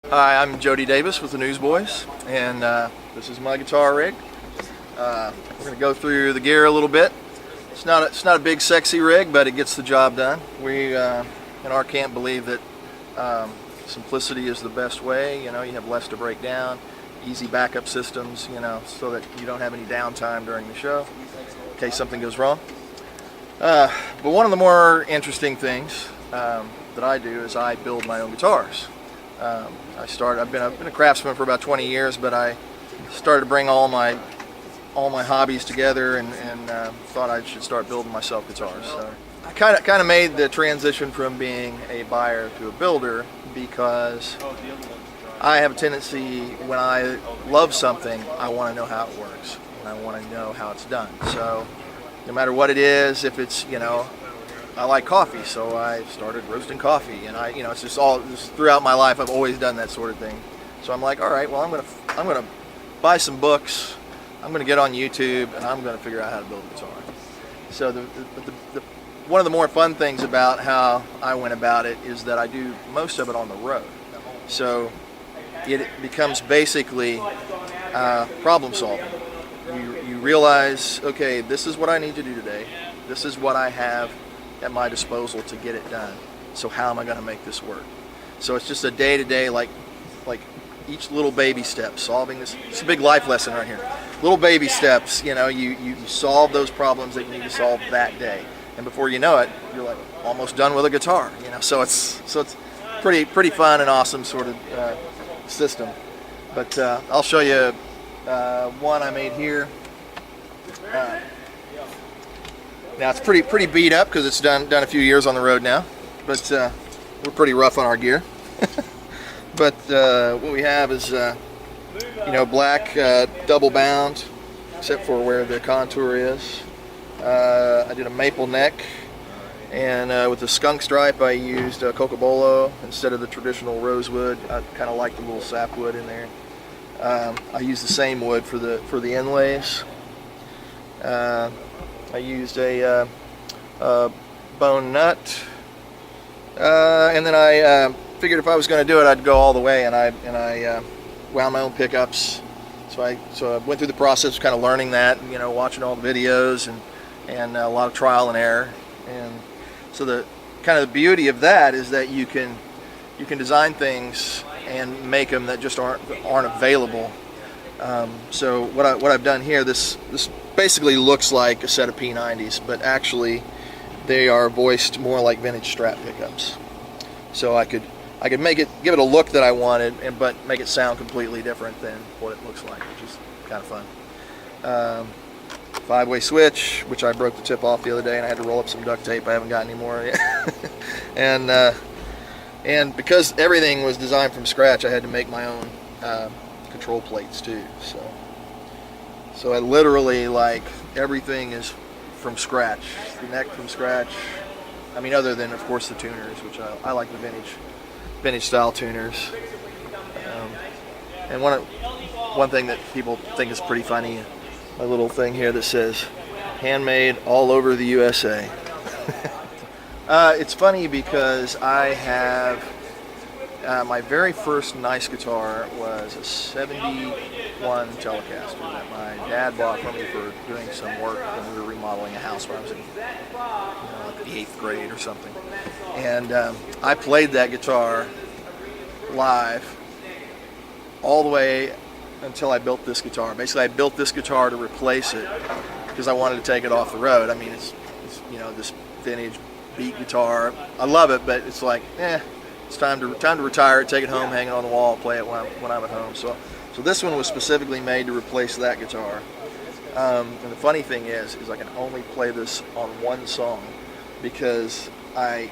Hi, I'm Jody Davis with the Newsboys, and this is my guitar rig. We're going to go through the gear a little bit. It's not a big sexy rig, but it gets the job done. We in our camp believe that simplicity is the best way. You know, you have less to break down, easy backup systems, you know, so that you don't have any downtime during the show in case something goes wrong. But one of the more interesting things that I do is I build my own guitars. I've been a craftsman for about 20 years, but I started to bring all my hobbies together and thought I should start building myself guitars. So I kind of made the transition from being a buyer to a builder because I have a tendency, when I love something, I want to know how it works and I want to know how it's done. So no matter what it is, if it's, you know, I like coffee, so I started roasting coffee, and it's just throughout my life I've always done that sort of thing. So I'm like, all right, well, I'm gonna buy some books, I'm gonna get on YouTube, and I'm gonna figure out how to build a guitar. So one of the more fun things about how I went about it is that I do most of it on the road. So it becomes basically problem solving. You realize, okay, this is what I need to do today. This is what I have at my disposal to get it done. So how am I going to make this work? So it's just a day-to-day, like each little baby step, solving this. It's a big life lesson right here. Little baby steps, you know, you solve those problems that you need to solve that day, and before you know it, you're like almost done with a guitar. You know, so it's pretty fun and awesome sort of system. But I'll show you one I made here. Now it's pretty beat up because it's done a few years on the road now, but we're pretty rough on our gear. But what we have is black double bound, except for where the contour is. I did a maple neck, and with the skunk stripe I used cocobolo instead of the traditional rosewood. I kind of like the little sapwood in there. I used the same wood for the inlays. I used a bone nut, and then I figured if I was going to do it, I'd go all the way, and I wound my own pickups. So I went through the process of kind of learning that, you know, watching all the videos and a lot of trial and error. And so the kind of the beauty of that is that you can design things and make them that just aren't available. So what I've done here, this basically looks like a set of P90s, but actually they are voiced more like vintage Strat pickups. So I could give it a look that I wanted, but make it sound completely different than what it looks like, which is kind of fun. 5-way switch, which I broke the tip off the other day, and I had to roll up some duct tape. I haven't got any more yet. and because everything was designed from scratch, I had to make my own control plates too. So I literally, like, everything is from scratch. The neck from scratch. I mean, other than of course the tuners, which I like the vintage style tuners. And one thing that people think is pretty funny, a little thing here that says handmade all over the USA. It's funny because I have my very first nice guitar was a 71 Telecaster that my dad bought for me for doing some work when we were remodeling a house when I was in like the 8th grade or something. And I played that guitar live all the way until I built this guitar. Basically, I built this guitar to replace it because I wanted to take it off the road. I mean, it's this vintage beat guitar. I love it, but it's like, it's time to retire it, take it home, hang it on the wall, play it when I'm at home. So this one was specifically made to replace that guitar. And the funny thing is I can only play this on one song because I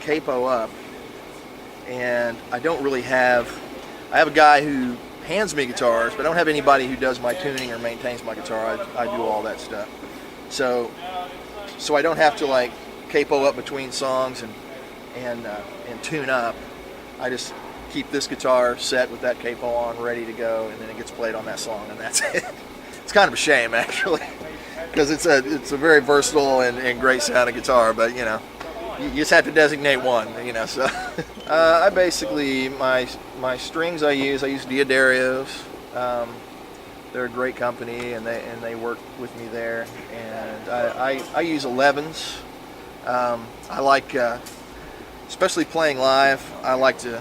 capo up, and I don't really have. I have a guy who hands me guitars, but I don't have anybody who does my tuning or maintains my guitar. I do all that stuff. So I don't have to like capo up between songs and tune up. I just keep this guitar set with that capo on, ready to go, and then it gets played on that song, and that's it. It's kind of a shame, actually, because it's a very versatile and great sounding guitar, but you know, you just have to designate one, you know. So I basically my strings I use Diodarios. They're a great company, and they work with me there. And I use 11s. I like, especially playing live. I like to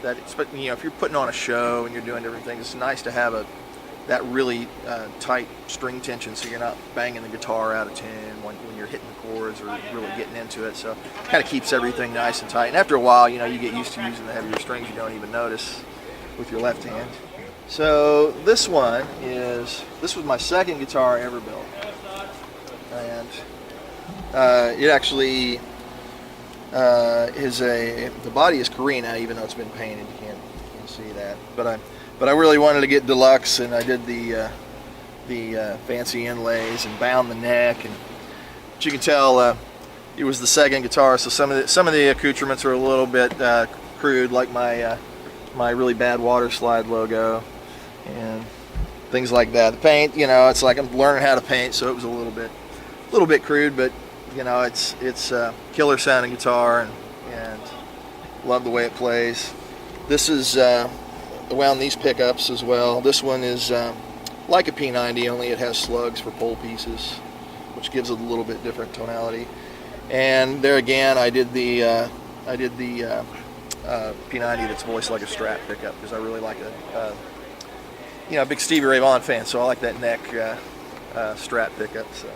you know, if you're putting on a show and you're doing different things, it's nice to have that really tight string tension, so you're not banging the guitar out of tune when you're hitting the chords or really getting into it. So it kind of keeps everything nice and tight. And after a while, you know, you get used to using the heavier strings. You don't even notice with your left hand. So this was my second guitar I ever built, and it actually the body is Carina, even though it's been painted. You can't see that, but I really wanted to get deluxe, and I did the fancy inlays and bound the neck. And but you can tell it was the second guitar, so some of the accoutrements are a little bit crude, like my really bad water slide logo and things like that. The paint, you know, it's like I'm learning how to paint, so it was a little bit crude, but you know, it's a killer sounding guitar, and love the way it plays. This is around these pickups as well. This one is like a P90, only it has slugs for pole pieces, which gives it a little bit different tonality. And there again, I did the P90 that's voiced like a Strat pickup, because I really like a big Stevie Ray Vaughan fan, so I like that neck Strat pickup. So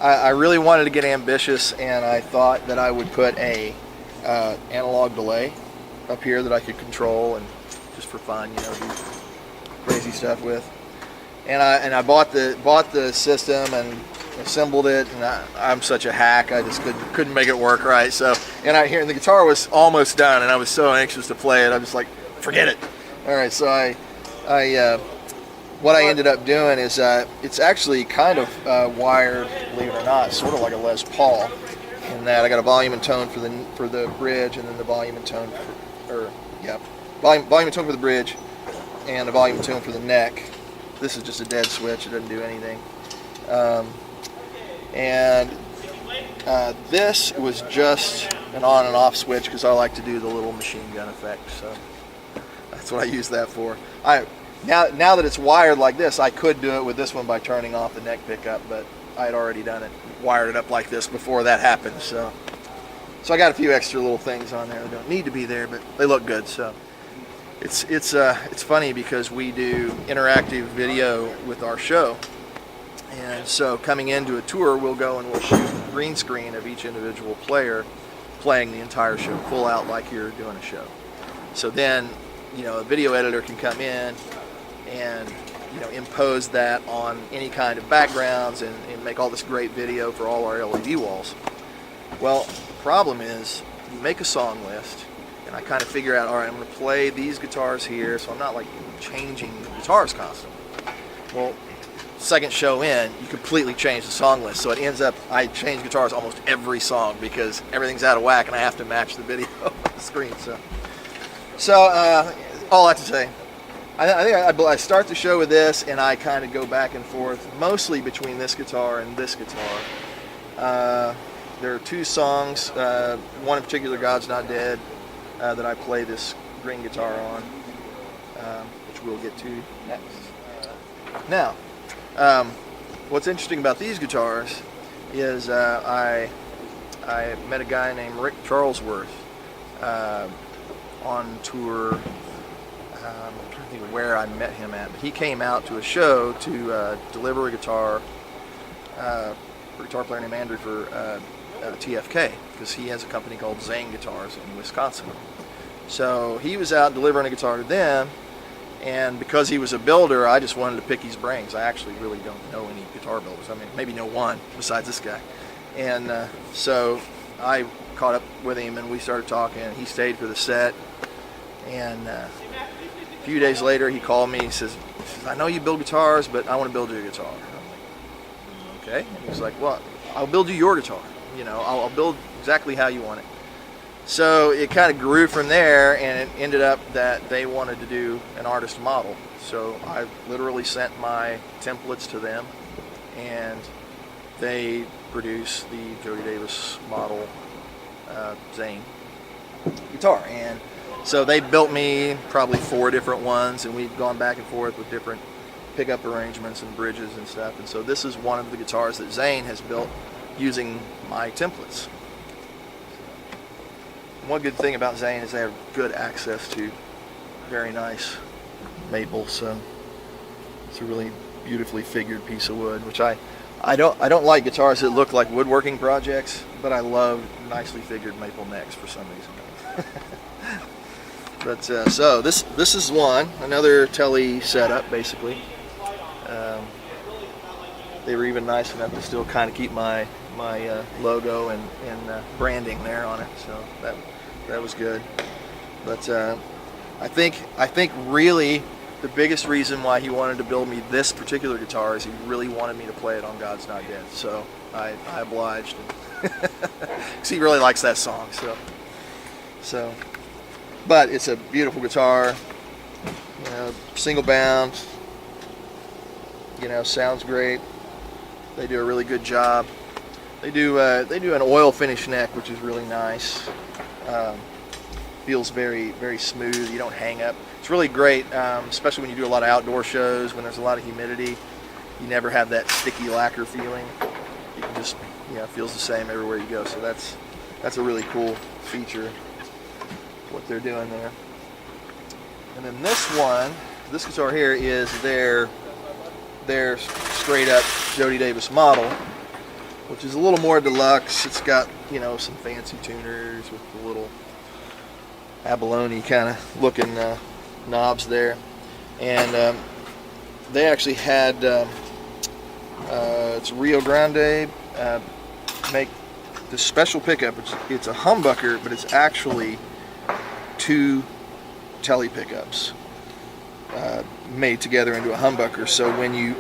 I really wanted to get ambitious, and I thought that I would put a analog delay up here that I could control and just for fun, you know, do crazy stuff with. And I bought the system and assembled it, and I'm such a hack. I just couldn't make it work right. So, and the guitar was almost done, and I was so anxious to play it. I was like, forget it. All right, so what I ended up doing is it's actually kind of wired, believe it or not, sort of like a Les Paul, in that I got a volume and tone for the bridge, and then the volume and tone volume and tone for the bridge, and a volume and tone for the neck. This is just a dead switch; it doesn't do anything. This was just an on and off switch, because I like to do the little machine gun effect. So that's what I use that for. Now that it's wired like this, I could do it with this one by turning off the neck pickup, but I had already done it, wired it up like this before that happened. So I got a few extra little things on there that don't need to be there, but they look good. So it's funny, because we do interactive video with our show, and so coming into a tour, we'll go and we'll shoot a green screen of each individual player playing the entire show, full out, like you're doing a show. So then, you know, a video editor can come in and, you know, impose that on any kind of backgrounds and make all this great video for all our LED walls. Well, the problem is, you make a song list, and I kind of figure out, all right, I'm going to play these guitars here, so I'm not like changing the guitars constantly. Well, second show in, you completely change the song list, so it ends up I change guitars almost every song, because everything's out of whack and I have to match the video on the screen. So all that to say, I think I start the show with this, and I kind of go back and forth, mostly between this guitar and this guitar. There are two songs, one in particular, God's Not Dead, that I play this green guitar on, which we'll get to next. Now, what's interesting about these guitars is I met a guy named Rick Charlesworth on tour. I'm trying to think of where I met him at, but he came out to a show to deliver a guitar for a guitar player named Andrew for TFK, because he has a company called Zane Guitars in Wisconsin. So he was out delivering a guitar to them, and because he was a builder, I just wanted to pick his brains. I actually really don't know any guitar builders. I mean, maybe know one besides this guy. And so I caught up with him, and we started talking. He stayed for the set, and a few days later he called me. He says, I know you build guitars, but I want to build you a guitar. And I'm like, okay. And he was like, well, I'll build you your guitar. You know, I'll build exactly how you want it. So it kind of grew from there, and it ended up that they wanted to do an artist model. So I literally sent my templates to them, and they produced the Jody Davis model Zane guitar. And so they built me probably 4 different ones, and we've gone back and forth with different pickup arrangements and bridges and stuff. And so this is one of the guitars that Zane has built using my templates. One good thing about Zane is they have good access to very nice maple, so it's a really beautifully figured piece of wood, which I don't like guitars that look like woodworking projects, but I love nicely figured maple necks for some reason. But so this is another Telly setup basically. They were even nice enough to still kind of keep my logo and branding there on it, so that was good. But I think really the biggest reason why he wanted to build me this particular guitar is he really wanted me to play it on God's Not Dead. So I obliged, because he really likes that song. So, but it's a beautiful guitar, single bound, sounds great. They do a really good job. They do an oil finish neck, which is really nice. Feels very, very smooth. You don't hang up. It's really great, especially when you do a lot of outdoor shows, when there's a lot of humidity. You never have that sticky lacquer feeling. You can just, it feels the same everywhere you go. So that's a really cool feature, what they're doing there. And then this guitar here is their straight up Jody Davis model, which is a little more deluxe. It's got, some fancy tuners with the little abalone kind of looking knobs there. And they actually had it's Rio Grande make this special pickup. It's a humbucker, but it's actually 2 Telly pickups made together into a humbucker. So when you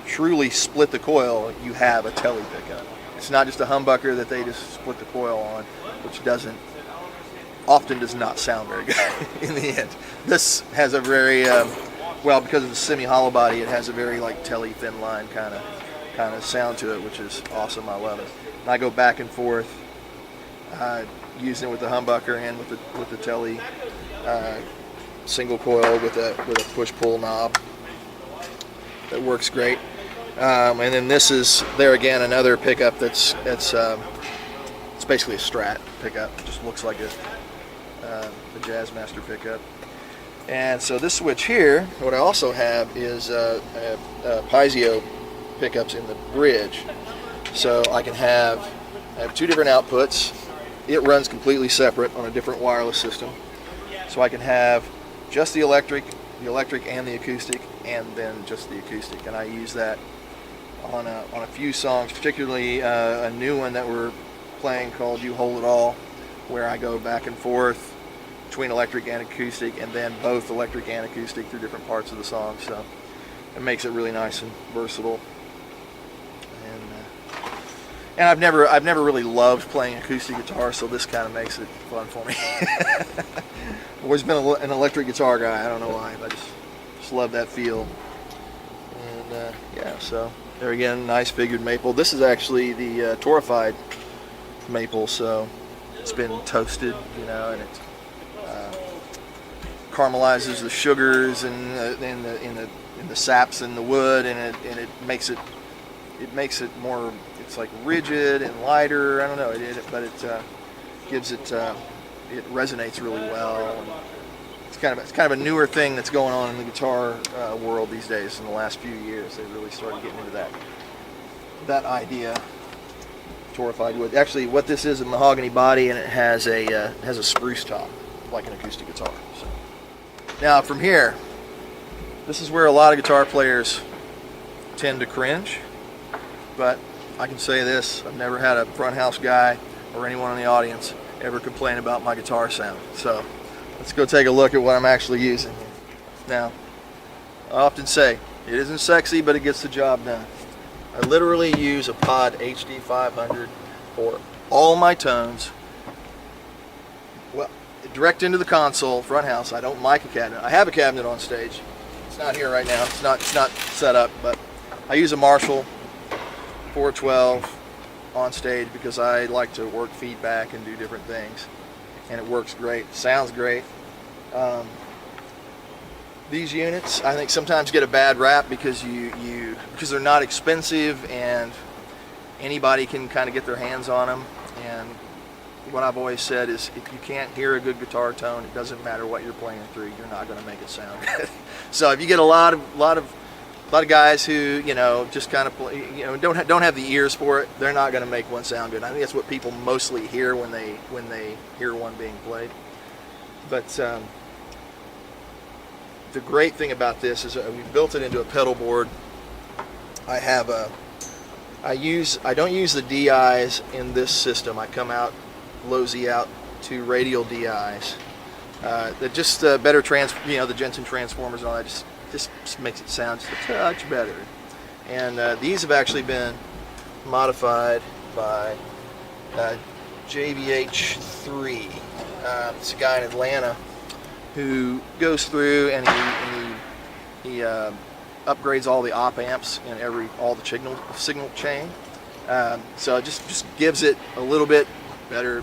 truly split the coil, you have a Telly pickup. It's not just a humbucker that they just split the coil on, which often does not sound very good in the end. This has a very because of the semi-hollow body, it has a very like Telly thin line kind of sound to it, which is awesome. I love it. And I go back and forth using it with the humbucker and with the Telly single coil with a push-pull knob. That works great. And then this is there again another pickup it's basically a Strat pickup. It just looks like a Jazzmaster pickup. And so this switch here, what I also have is Piezo pickups in the bridge. So I have 2 different outputs. It runs completely separate on a different wireless system. So I can have just the electric and the acoustic, and then just the acoustic. And I use that on a few songs, particularly a new one that we're playing called You Hold It All, where I go back and forth between electric and acoustic, and then both electric and acoustic through different parts of the song. So it makes it really nice and versatile. And I've never really loved playing acoustic guitar, so this kind of makes it fun for me. I've always been an electric guitar guy. I don't know why, but I just love that feel. And yeah, so there again, nice figured maple. This is actually the torrefied maple, so it's been toasted, and it caramelizes the sugars and in the saps in the wood, and it makes it more. It's like rigid and lighter. I don't know, but it gives it. It resonates really well. And it's kind of a newer thing that's going on in the guitar world these days. In the last few years, they really started getting into that idea. Torrefied wood. Actually, what this is a mahogany body, and it has a spruce top, like an acoustic guitar. So. Now from here, this is where a lot of guitar players tend to cringe, but I can say this: I've never had a front house guy or anyone in the audience ever complain about my guitar sound. So let's go take a look at what I'm actually using here. Now, I often say it isn't sexy, but it gets the job done. I literally use a Pod HD 500 for all my tones. Well, direct into the console, front house. I don't mic a cabinet. I have a cabinet on stage. It's not here right now. It's not set up, but I use a Marshall 412 on stage because I like to work feedback and do different things, and it works great, sounds great. These units I think sometimes get a bad rap because because they're not expensive and anybody can kind of get their hands on them. And what I've always said is, if you can't hear a good guitar tone, it doesn't matter what you're playing through, you're not going to make it sound good. So if you get a lot of guys who just kind of play, don't have the ears for it, they're not going to make one sound good. I think that's what people mostly hear when they hear one being played. But the great thing about this is we built it into a pedal board. I don't use the DIs in this system. I come out, low Z out to radial DIs. That just better the Jensen transformers and all that just makes it sound just a touch better. And these have actually been modified by JVH3. It's a guy in Atlanta who goes through and he upgrades all the op amps and all the signal chain. So it just gives it a little bit better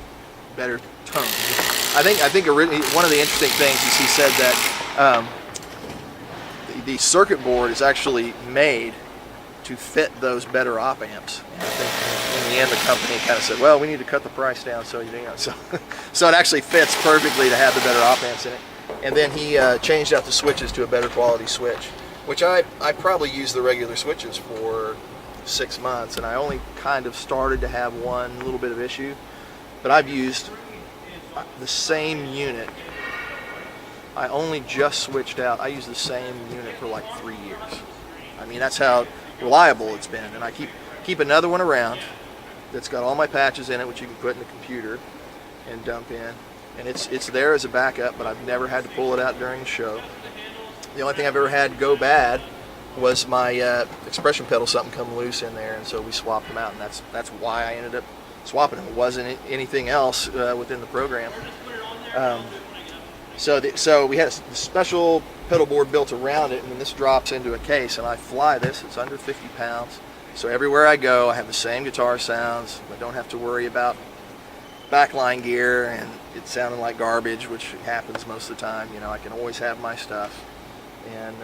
tone. I think one of the interesting things is he said that the circuit board is actually made to fit those better op amps. And I think in the end the company kind of said, well, we need to cut the price down so it actually fits perfectly to have the better op amps in it. And then he changed out the switches to a better quality switch, which I probably used the regular switches for 6 months, and I only kind of started to have one little bit of issue. But I've used the same unit. I only just switched out. I used the same unit for like 3 years. I mean, that's how reliable it's been. And I keep another one around that's got all my patches in it, which you can put in the computer and dump in. And it's there as a backup, but I've never had to pull it out during the show. The only thing I've ever had go bad was my expression pedal, something come loose in there, and so we swapped them out, and that's why I ended up swapping them. It wasn't anything else within the program. So we had a special pedal board built around it, and then this drops into a case, and I fly this. It's under 50 pounds. So everywhere I go, I have the same guitar sounds. I don't have to worry about backline gear and it sounding like garbage, which happens most of the time. I can always have my stuff, and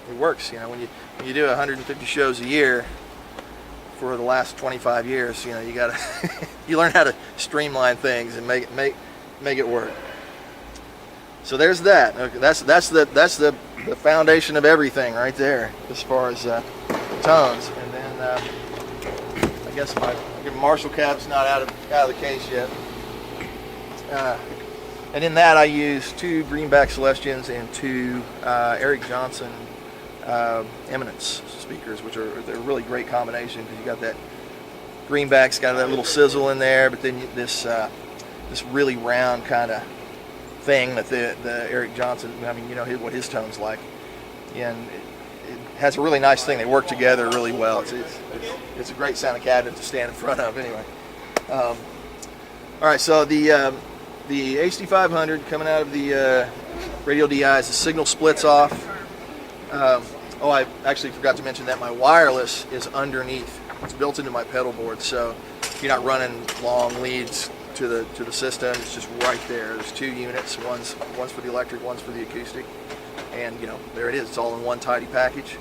it works. When you do 150 shows a year for the last 25 years, you gotta you learn how to streamline things and make it work. So there's that. Okay, that's the foundation of everything right there as far as tones. And then I guess my Marshall cab's not out of the case yet. And in that I use 2 Greenback Celestions and 2 Eric Johnson Eminence speakers, they're a really great combination because you got that Greenback's got that little sizzle in there, but then this really round kind of thing that the Eric Johnson, what his tone's like, and it has a really nice thing. They work together really well. It's a great sounding cabinet to stand in front of anyway. All right, so the HD500 coming out of the radial DIs, the signal splits off. I actually forgot to mention that my wireless is underneath. It's built into my pedal board, so if you're not running long leads to the system, it's just right there. There's 2 units, one's for the electric, one's for the acoustic, and there it is. It's all in one tidy package.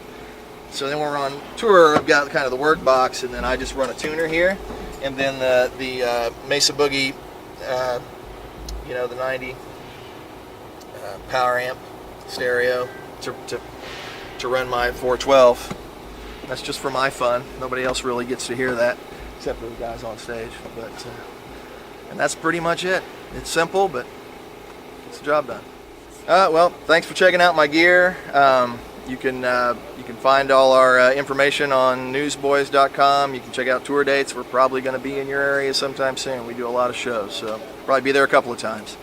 So then when we're on tour, I've got kind of the work box, and then I just run a tuner here, and then the Mesa Boogie, the 90 power amp stereo to run my 412. That's just for my fun. Nobody else really gets to hear that except for the guys on stage. But and that's pretty much it. It's simple, but it's the job done. Well, thanks for checking out my gear. You can find all our information on newsboys.com. You can check out tour dates. We're probably going to be in your area sometime soon. We do a lot of shows, so probably be there a couple of times.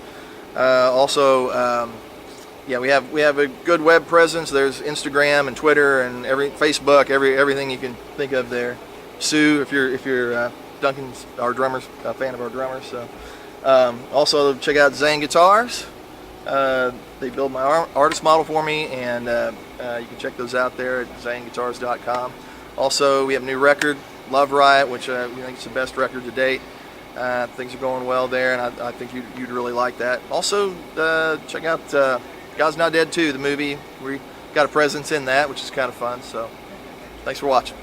We have a good web presence. There's Instagram and Twitter and Facebook, everything you can think of there. Sue, if you're Duncan's, our drummers, a fan of our drummers. So also check out Zane Guitars. They build my artist model for me, and you can check those out there at zaneguitars.com. Also, we have a new record Love Riot, which we think is the best record to date. Things are going well there, and I think you'd really like that. Also, check out God's Not Dead 2, the movie. We got a presence in that, which is kind of fun. So, thanks for watching.